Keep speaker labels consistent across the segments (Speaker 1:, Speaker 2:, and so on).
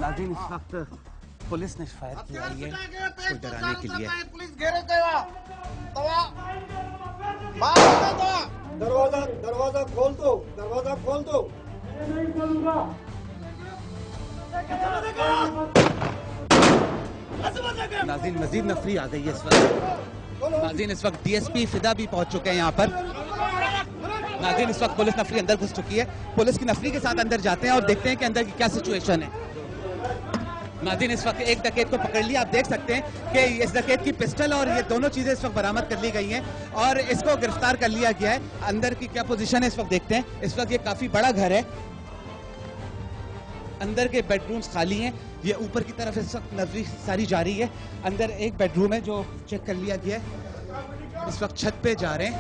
Speaker 1: नाज़रीन, इस वक्त पुलिस ने फायर किया है इसको डराने के लिए।
Speaker 2: पुलिस घेरे दरवाजा खोल दो, दरवाजा खोल दो।
Speaker 1: नाज़रीन, मजीद नफरी आ गई है इस वक्त। नाज़रीन, इस वक्त डीएसपी फिदा भी पहुंच चुके हैं यहाँ पर। नाज़रीन, इस वक्त पुलिस नफरी अंदर घुस चुकी है। पुलिस की नफरी के साथ अंदर जाते हैं और देखते हैं कि अंदर की क्या सिचुएशन है। नाज़रीन, इस वक्त एक डकैत को पकड़ लिया। आप देख सकते हैं कि इस डकैत की पिस्टल और ये दोनों चीजें इस वक्त बरामद कर ली गई हैं और इसको गिरफ्तार कर लिया गया है। अंदर की क्या पोजीशन है इस वक्त देखते हैं। इस वक्त ये काफी बड़ा घर है, अंदर के बेडरूम्स खाली हैं। ये ऊपर की तरफ इस वक्त नजरी सारी जारी है। अंदर एक बेडरूम है जो चेक कर लिया गया है। इस वक्त छत पे जा रहे हैं।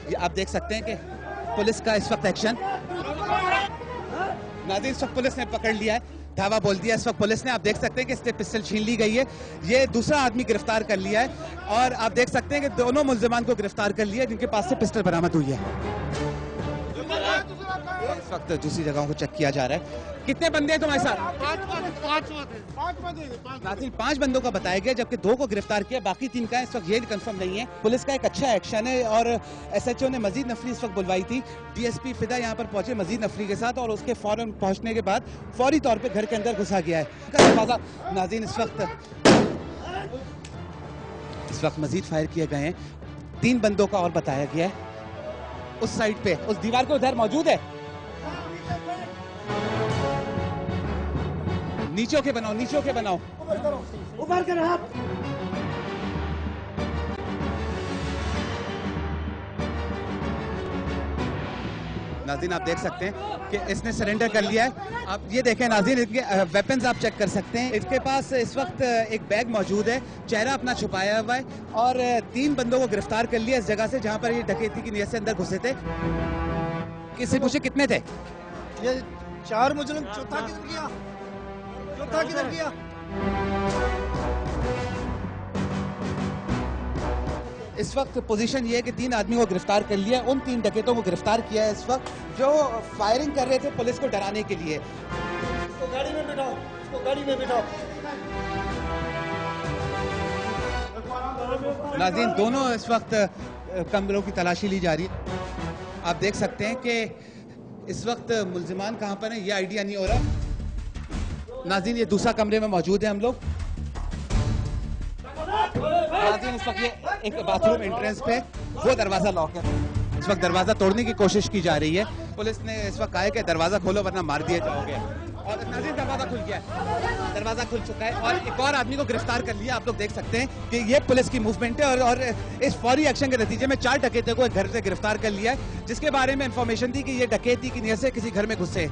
Speaker 1: ये आप देख सकते हैं कि पुलिस का इस वक्त एक्शन। नाज़रीन, इस वक्त पुलिस ने पकड़ लिया है, धावा बोल दिया इस वक्त पुलिस ने। आप देख सकते हैं कि इससे पिस्टल छीन ली गई है। ये दूसरा आदमी गिरफ्तार कर लिया है और आप देख सकते हैं कि दोनों मुल्जिमान को गिरफ्तार कर लिया जिनके पास से पिस्टल बरामद हुई है। इस वक्त दूसरी जगहों को चेक किया जा रहा है। कितने बंदे हैं तुम्हारे साथ? नाज़रीन, 5 बंदों का बताया गया जबकि 2 को गिरफ्तार किया, बाकी 3 का इस वक्त ये कंफर्म नहीं है। पुलिस का एक अच्छा एक्शन है और एसएचओ ने मजीद नफरी इस वक्त बुलवाई थी। डीएसपी फिदा यहाँ पर पहुंचे मजीद नफरी के साथ और उसके फौरन पहुंचने के बाद फौरी तौर पर घर के अंदर घुसा गया है। नाज़रीन, इस वक्त मजीद फायर किए गए हैं। 3 बंदों का और बताया गया है। उस साइड पे उस दीवार के उधर मौजूद है। नीचों के बनाओ, नीचों के बनाओ,
Speaker 2: ऊपर कर हाथ।
Speaker 1: नाज़रीन, आप देख सकते हैं कि इसने सरेंडर कर लिया है। आप ये देखें नाज़रीन, इसके वेपन्स आप चेक कर सकते हैं। इसके पास इस वक्त एक बैग मौजूद है, चेहरा अपना छुपाया हुआ है और 3 बंदों को गिरफ्तार कर लिया इस जगह से जहां पर ये डकैती की नीयत से अंदर घुसे थे। किससे पूछे कितने थे?
Speaker 2: ये 4 मुजरिम। चौथा किधर गया? चौथा किधर गया?
Speaker 1: इस वक्त पोजीशन ये है कि 3 आदमियों को गिरफ्तार कर लिया। उन 3 डकैतों को गिरफ्तार किया है इस वक्त जो फायरिंग कर रहे थे पुलिस को डराने के लिए।
Speaker 2: इसको गाड़ी में बिठाओ, इसको गाड़ी में बिठाओ।
Speaker 1: नाज़रीन, दोनों इस वक्त कमरों की तलाशी ली जा रही है। आप देख सकते हैं कि इस वक्त मुल्जिमान कहां पर हैं ये आइडिया नहीं हो रहा। नाज़रीन, ये दूसरा कमरे में मौजूद है हम लोग। नाज़रीन, इस वक्त ये एक बाथरूम एंट्रेंस पे वो दरवाजा लॉक है। इस वक्त दरवाजा तोड़ने की कोशिश की जा रही है। पुलिस ने इस वक्त कहा है कि दरवाजा खोलो वरना मार दिए जाओगे। और नाज़रीन, दरवाजा खुल गया है, दरवाजा खुल चुका है और एक और आदमी को गिरफ्तार कर लिया। आप लोग देख सकते हैं कि ये पुलिस की मूवमेंट है और इस फौरी एक्शन के नतीजे में 4 डकैतों को एक घर से गिरफ्तार कर लिया है जिसके बारे में इंफॉर्मेशन थी कि ये डकैती की नीयत से किसी घर में घुसे।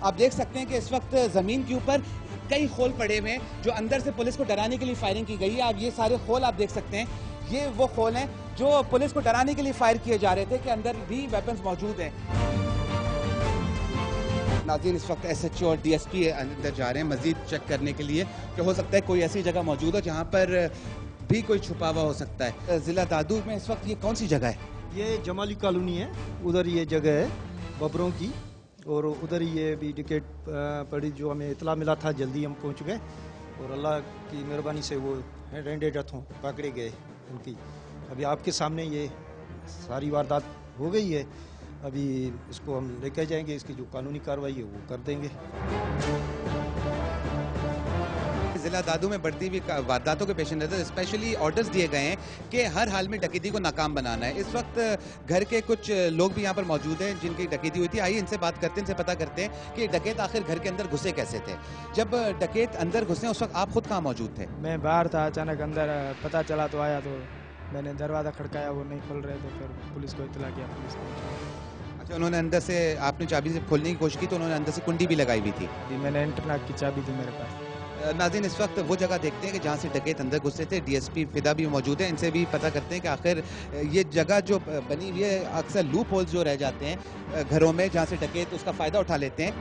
Speaker 1: आप देख सकते हैं कि इस वक्त जमीन के ऊपर कई खोल पड़े हुए हैं जो अंदर से पुलिस को डराने के लिए फायरिंग की गई है। आप ये सारे खोल आप देख सकते हैं, ये वो खोल हैं जो पुलिस को डराने के लिए फायर किए जा रहे थे कि अंदर भी वेपन्स मौजूद हैं। नाज़रीन, इस वक्त एसएचओ और डीएसपी अंदर जा रहे हैं मजीद चेक करने के लिए कि हो सकता है कोई ऐसी जगह मौजूद हो जहाँ पर भी कोई छुपा हुआ हो सकता है। जिला दादू में इस वक्त ये कौन सी जगह है?
Speaker 2: ये जमाली कॉलोनी है, उधर ये जगह है बबरों की और उधर ये भी टिकट पड़ी जो हमें इतला मिला था, जल्दी हम पहुंच गए और अल्लाह की मेहरबानी से वो रेंडेड हथों पकड़े गए उनकी। अभी आपके सामने ये सारी वारदात हो गई है। अभी इसको हम लेकर जाएंगे, इसकी जो कानूनी कार्रवाई है वो कर देंगे।
Speaker 1: जिला दादू में बढ़ती हुई वारदातों के पेश नज़र स्पेशली ऑर्डर्स दिए गए हैं कि हर हाल में डकैती को नाकाम बनाना है। इस वक्त घर के कुछ लोग भी यहाँ पर मौजूद हैं जिनकी डकैती हुई थी। आइए इनसे बात करते हैं, इनसे पता करते हैं कि डकैत आखिर घर के अंदर घुसे कैसे थे। जब डकैत अंदर घुसे उस वक्त आप खुद कहाँ मौजूद थे?
Speaker 3: मैं बाहर था, अचानक अंदर पता चला तो आया तो मैंने दरवाज़ा खड़काया, वो नहीं खोल रहे तो फिर पुलिस को इत्तला किया। पुलिस ने
Speaker 1: अच्छा, उन्होंने अंदर से आपने चाबी से खोलने की कोशिश की तो उन्होंने अंदर से कुंडी भी लगाई हुई थी?
Speaker 3: मैंने इंटरलॉक की चाबी थी मेरे पास।
Speaker 1: नाज़रीन, इस वक्त वो जगह देखते हैं कि जहाँ से डकैत अंदर घुसे थे। डीएसपी फिदा भी मौजूद है, इनसे भी पता करते हैं कि आखिर ये जगह जो बनी हुई है, अक्सर लूप होल्स जो रह जाते हैं घरों में जहाँ से डकैत उसका फ़ायदा उठा लेते हैं।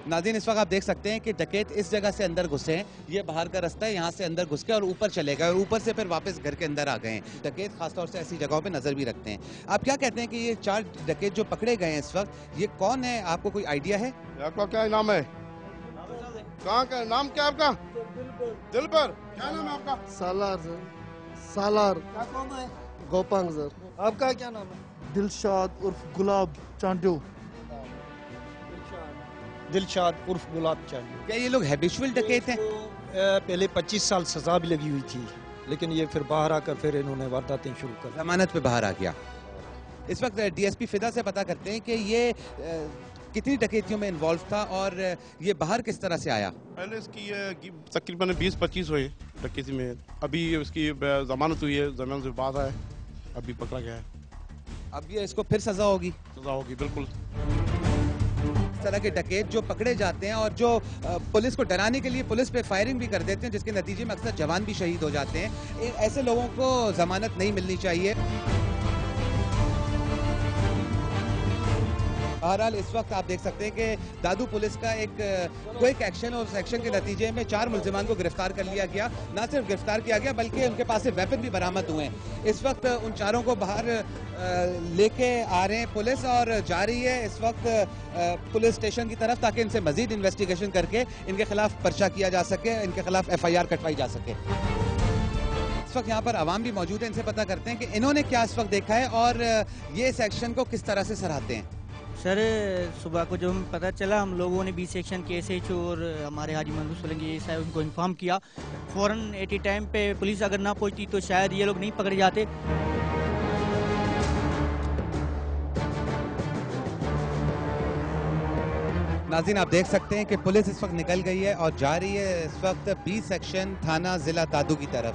Speaker 1: नाज़रीन, इस वक्त आप देख सकते हैं कि डकैत इस जगह से अंदर घुसे हैं। ये बाहर का रास्ता है, यहाँ से अंदर घुस के और ऊपर चले गए और ऊपर से फिर वापस घर के अंदर आ गए हैं। डकैत खासतौर से ऐसी जगहों पे नजर भी रखते हैं। आप क्या कहते हैं कि ये 4 डकैत जो पकड़े गए हैं इस वक्त, ये कौन है? आपको कोई आइडिया है?
Speaker 4: आपका क्या नाम है? कहाँ का नाम क्या आपका? दिलबर। क्या नाम है आपका?
Speaker 5: सालार सर, सालार।
Speaker 2: क्या कौन है?
Speaker 5: गोपांग सर।
Speaker 2: आपका क्या नाम है?
Speaker 5: दिलशाद उर्फ गुलाब चांडू।
Speaker 2: दिलशाद उर्फ गुलाब चांडू।
Speaker 1: क्या ये लोग हैबिचुअल डकैत हैं?
Speaker 2: पहले 25 साल सजा भी लगी हुई थी, लेकिन ये फिर बाहर आकर फिर इन्होंने वारदातें शुरू कर दी।
Speaker 1: जमानत पे बाहर आ गया। इस वक्त डीएसपी फिदा से पता करते हैं कि ये कितनी डकैतियों में इन्वॉल्व था और ये बाहर किस तरह से आया।
Speaker 4: पहले इसकी तकरीबन 20-25 हुए डकैती में। अभी इसकी जमानत हुई है, जमानत से बाहर है, अभी पकड़ा गया है।
Speaker 1: अब ये इसको फिर सजा होगी?
Speaker 4: सजा होगी बिल्कुल।
Speaker 1: इस तरह के डकैत जो पकड़े जाते हैं और जो पुलिस को डराने के लिए पुलिस पे फायरिंग भी कर देते हैं, जिसके नतीजे में अक्सर जवान भी शहीद हो जाते हैं, ऐसे लोगों को जमानत नहीं मिलनी चाहिए। बहरहाल इस वक्त आप देख सकते हैं कि दादू पुलिस का एक क्विक एक्शन और उस एक्शन के नतीजे में 4 मुल्जिमान को गिरफ्तार कर लिया गया। ना सिर्फ गिरफ्तार किया गया बल्कि उनके पास से वेपन भी बरामद हुए हैं। इस वक्त उन चारों को बाहर लेके आ रहे हैं पुलिस और जा रही है इस वक्त पुलिस स्टेशन की तरफ, ताकि इनसे मजीद इन्वेस्टिगेशन करके इनके खिलाफ पर्चा किया जा सके, इनके खिलाफ FIR कटवाई जा सके। इस वक्त यहाँ पर आवाम भी मौजूद है, इनसे पता करते हैं कि इन्होंने क्या इस वक्त देखा है और ये इस एक्शन को किस तरह से सराहते हैं।
Speaker 6: सर, सुबह को जब हमें पता चला, हम लोगों ने 20 सेक्शन के SHO और हमारे हाजी मंसूर सोलंकी साहब उनको इन्फॉर्म किया। फ़ौरन एटी टाइम पे पुलिस अगर ना पहुंचती तो शायद ये लोग नहीं पकड़े जाते।
Speaker 1: नाज़रीन, आप देख सकते हैं कि पुलिस इस वक्त निकल गई है और जा रही है इस वक्त 20 सेक्शन थाना ज़िला दादू की तरफ।